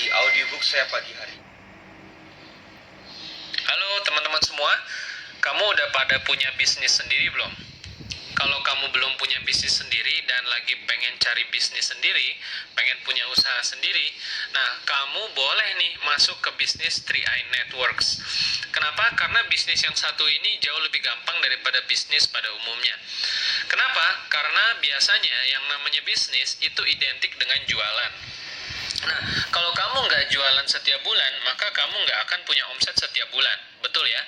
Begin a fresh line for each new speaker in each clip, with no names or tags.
di audiobook saya pagi hari.
Halo teman-teman semua, kamu udah pada punya bisnis sendiri belum? Kalau kamu belum punya bisnis sendiri dan lagi pengen cari bisnis sendiri, pengen punya usaha sendiri, nah kamu boleh nih masuk ke bisnis 3i Networks. Kenapa? Karena bisnis yang satu ini jauh lebih gampang daripada bisnis pada umumnya. Kenapa? Karena biasanya yang namanya bisnis itu identik dengan jualan. Nah, kalau kamu nggak jualan setiap bulan, maka kamu nggak akan punya omset setiap bulan. Betul ya?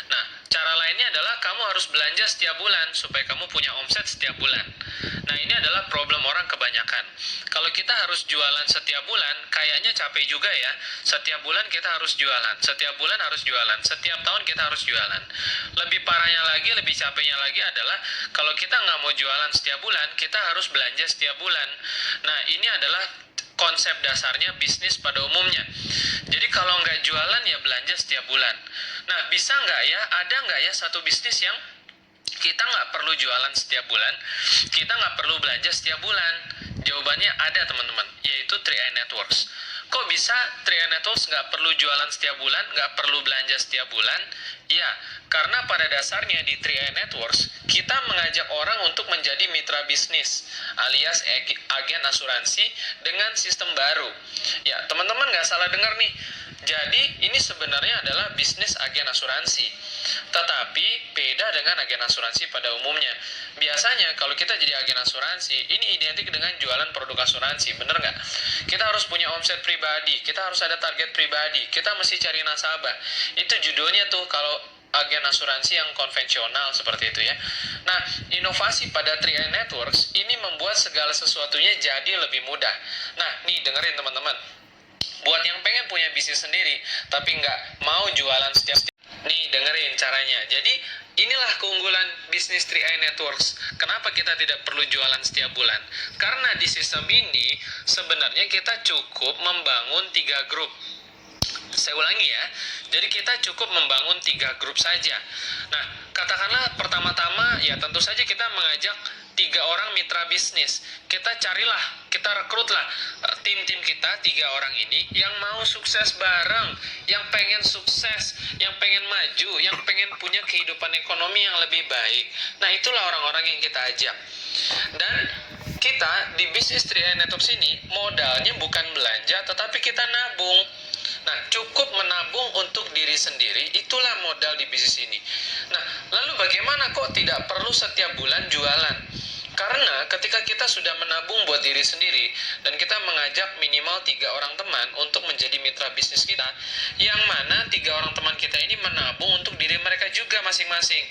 Nah, cara lainnya adalah kamu harus belanja setiap bulan supaya kamu punya omset setiap bulan. Nah, ini adalah problem orang kebanyakan. Kalau kita harus jualan setiap bulan, kayaknya capek juga ya. Setiap bulan kita harus jualan, setiap bulan harus jualan, setiap tahun kita harus jualan. Lebih parahnya lagi, lebih capeknya lagi adalah kalau kita nggak mau jualan setiap bulan, kita harus belanja setiap bulan. Nah, ini adalah konsep dasarnya bisnis pada umumnya. Jadi kalau nggak jualan ya belanja setiap bulan. Nah, bisa nggak ya, ada nggak ya satu bisnis yang kita nggak perlu jualan setiap bulan, kita nggak perlu belanja setiap bulan? Jawabannya ada teman-teman, yaitu 3i Networks. Kok bisa 3i Networks nggak perlu jualan setiap bulan, nggak perlu belanja setiap bulan? Ya, karena pada dasarnya di 3i Networks, kita mengajak orang untuk menjadi mitra bisnis, alias agen asuransi dengan sistem baru. Ya, teman-teman nggak salah dengar nih. Jadi, ini sebenarnya adalah bisnis agen asuransi. Tetapi, beda dengan agen asuransi pada umumnya. Biasanya, kalau kita jadi agen asuransi, ini identik dengan jualan produk asuransi, bener nggak? Kita harus punya omset pribadi, kita harus ada target pribadi, kita mesti cari nasabah. Itu judulnya tuh kalau agen asuransi yang konvensional seperti itu ya. Nah, inovasi pada 3i Networks ini membuat segala sesuatunya jadi lebih mudah. Nah, nih dengerin teman-teman. Buat yang pengen punya bisnis sendiri, tapi nggak mau jualan setiap nih dengerin caranya. Jadi inilah keunggulan bisnis 3i Networks. Kenapa kita tidak perlu jualan setiap bulan? Karena di sistem ini sebenarnya kita cukup membangun 3 grup. Saya ulangi ya, jadi kita cukup membangun 3 grup saja. Nah, katakanlah pertama-tama ya tentu saja kita mengajak 3 orang mitra bisnis. Kita carilah, kita rekrutlah tim-tim kita 3 orang ini yang mau sukses bareng, yang pengen sukses, yang pengen maju, yang pengen punya kehidupan ekonomi yang lebih baik. Nah, itulah orang-orang yang kita ajak. Dan kita di bisnis 3i Networks ini modalnya bukan belanja, tetapi kita nabung. Nah, cukup menabung untuk diri sendiri, itulah modal di bisnis ini. Nah, lalu bagaimana kok tidak perlu setiap bulan jualan? Karena ketika kita sudah menabung buat diri sendiri, dan kita mengajak minimal 3 orang teman untuk menjadi mitra bisnis kita, yang mana 3 orang teman kita ini menabung untuk diri mereka juga masing-masing.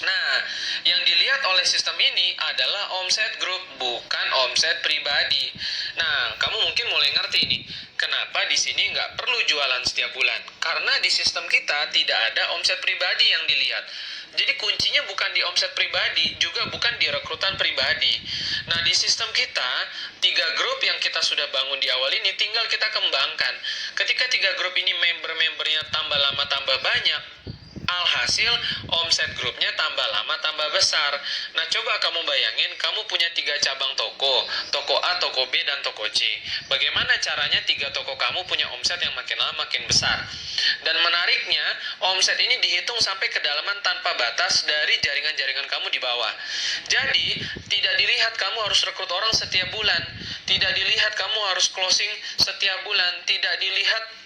Nah, yang dilihat oleh sistem ini adalah omset grup, bukan omset pribadi. Nah, kamu mungkin mulai ngerti nih, kenapa di sini nggak perlu jualan setiap bulan. Karena di sistem kita tidak ada omset pribadi yang dilihat. Jadi kuncinya bukan di omset pribadi, juga bukan di rekrutan pribadi. Nah, di sistem kita, 3 grup yang kita sudah bangun di awal ini tinggal kita kembangkan. Ketika 3 grup ini member-membernya tambah lama tambah banyak, alhasil omset grupnya tambah lama tambah besar. Nah, coba kamu bayangin, kamu punya 3 cabang toko, toko A, toko B, dan toko C. Bagaimana caranya 3 toko kamu punya omset yang makin lama makin besar? Dan menariknya, omset ini dihitung sampai kedalaman tanpa batas dari jaringan-jaringan kamu di bawah. Jadi, tidak dilihat kamu harus rekrut orang setiap bulan, tidak dilihat kamu harus closing setiap bulan, tidak dilihat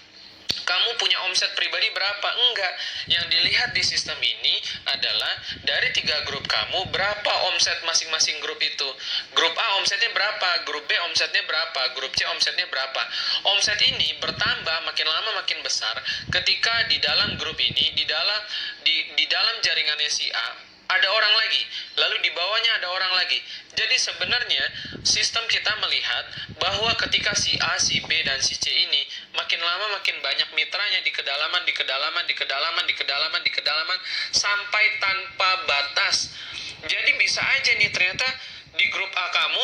kamu punya omset pribadi berapa, enggak. Yang dilihat di sistem ini adalah dari 3 grup kamu, berapa omset masing-masing grup itu. Grup A omsetnya berapa, grup B omsetnya berapa, grup C omsetnya berapa. Omset ini bertambah makin lama makin besar ketika di dalam grup ini, di dalam jaringannya si A ada orang lagi, lalu di bawahnya ada orang lagi. Jadi sebenarnya sistem kita melihat bahwa ketika si A, si B, dan si C ini makin lama makin banyak mitranya di kedalaman, sampai tanpa batas. Jadi bisa aja nih ternyata di grup A kamu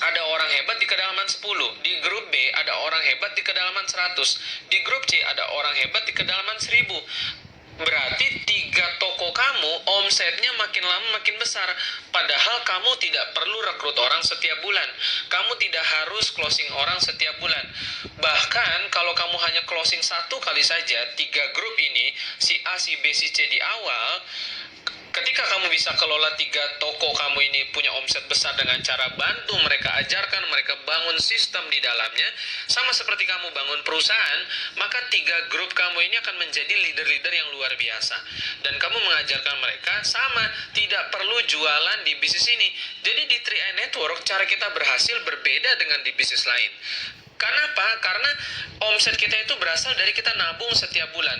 ada orang hebat di kedalaman 10, di grup B ada orang hebat di kedalaman 100, di grup C ada orang hebat di kedalaman 1000. Berarti 3 toko kamu omsetnya makin lama makin besar. Padahal kamu tidak perlu rekrut orang setiap bulan. Kamu tidak harus closing orang setiap bulan. Bahkan kalau kamu hanya closing 1 kali saja 3 grup ini, si A, si B, si C di awal, ketika kamu bisa kelola 3 toko kamu ini punya omset besar dengan cara bantu mereka, ajarkan mereka, bangun sistem di dalamnya, sama seperti kamu bangun perusahaan, maka 3 grup kamu ini akan menjadi leader-leader yang luar biasa. Dan kamu mengajarkan mereka sama, tidak perlu jualan di bisnis ini. Jadi di 3i Network cara kita berhasil berbeda dengan di bisnis lain. Kenapa? Karena omset kita itu berasal dari kita nabung setiap bulan.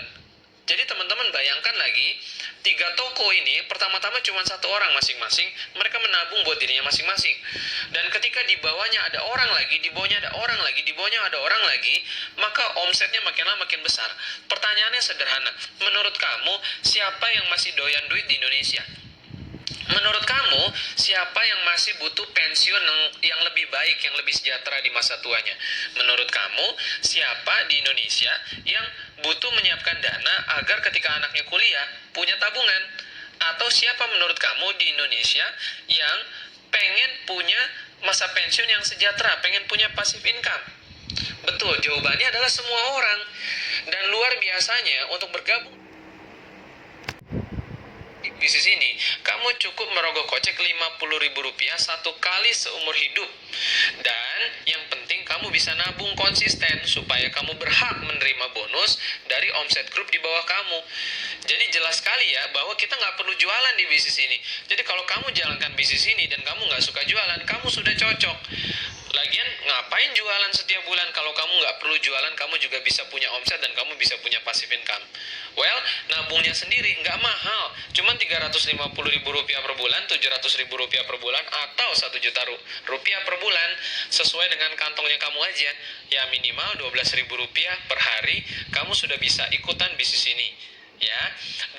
Jadi teman-teman bayangkan lagi, 3 toko ini pertama-tama cuma 1 orang masing-masing, mereka menabung buat dirinya masing-masing. Dan ketika di bawahnya ada orang lagi, di bawahnya ada orang lagi, di bawahnya ada orang lagi, maka omsetnya makin lama makin besar. Pertanyaannya sederhana, menurut kamu siapa yang masih doyan duit di Indonesia? Menurut kamu, siapa yang masih butuh pensiun yang lebih baik, yang lebih sejahtera di masa tuanya? Menurut kamu, siapa di Indonesia yang butuh menyiapkan dana agar ketika anaknya kuliah, punya tabungan? Atau siapa menurut kamu di Indonesia yang pengen punya masa pensiun yang sejahtera, pengen punya passive income? Betul, jawabannya adalah semua orang. Dan luar biasanya untuk bergabung bisnis ini, kamu cukup merogoh kocek Rp50.000 1 kali seumur hidup. Dan yang penting kamu bisa nabung konsisten supaya kamu berhak menerima bonus dari omset grup di bawah kamu. Jadi jelas sekali ya bahwa kita nggak perlu jualan di bisnis ini. Jadi kalau kamu jalankan bisnis ini dan kamu nggak suka jualan, kamu sudah cocok. Lagian ngapain jualan setiap bulan? Kalau kamu nggak perlu jualan, kamu juga bisa punya omset dan kamu bisa punya passive income. Well, nabungnya sendiri nggak mahal, cuma Rp350.000 per bulan, Rp700.000 per bulan, atau Rp1 juta per bulan, sesuai dengan kantongnya kamu aja. Ya minimal Rp12.000 per hari, kamu sudah bisa ikutan bisnis ini. Ya,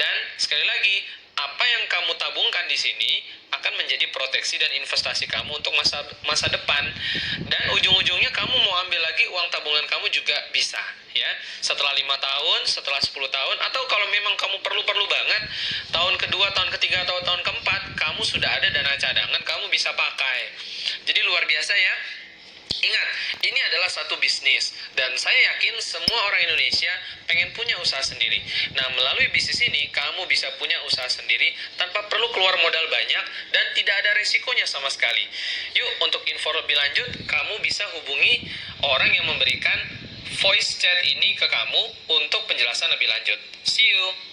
dan sekali lagi, apa yang kamu tabungkan di sini akan menjadi proteksi dan investasi kamu untuk masa depan. Dan ujung-ujungnya kamu mau ambil lagi uang tabungan kamu juga bisa, ya. Setelah 5 tahun, setelah 10 tahun, atau kalau memang kamu perlu banget, tahun kedua, tahun ketiga, atau tahun keempat, kamu sudah ada dana cadangan, kamu bisa pakai. Jadi luar biasa ya. Ingat, ini adalah satu bisnis, dan saya yakin semua orang Indonesia pengen punya usaha sendiri. Nah, melalui bisnis ini, kamu bisa punya usaha sendiri tanpa perlu keluar modal banyak, dan tidak ada resikonya sama sekali. Yuk, untuk info lebih lanjut, kamu bisa hubungi orang yang memberikan voice chat ini ke kamu untuk penjelasan lebih lanjut. See you!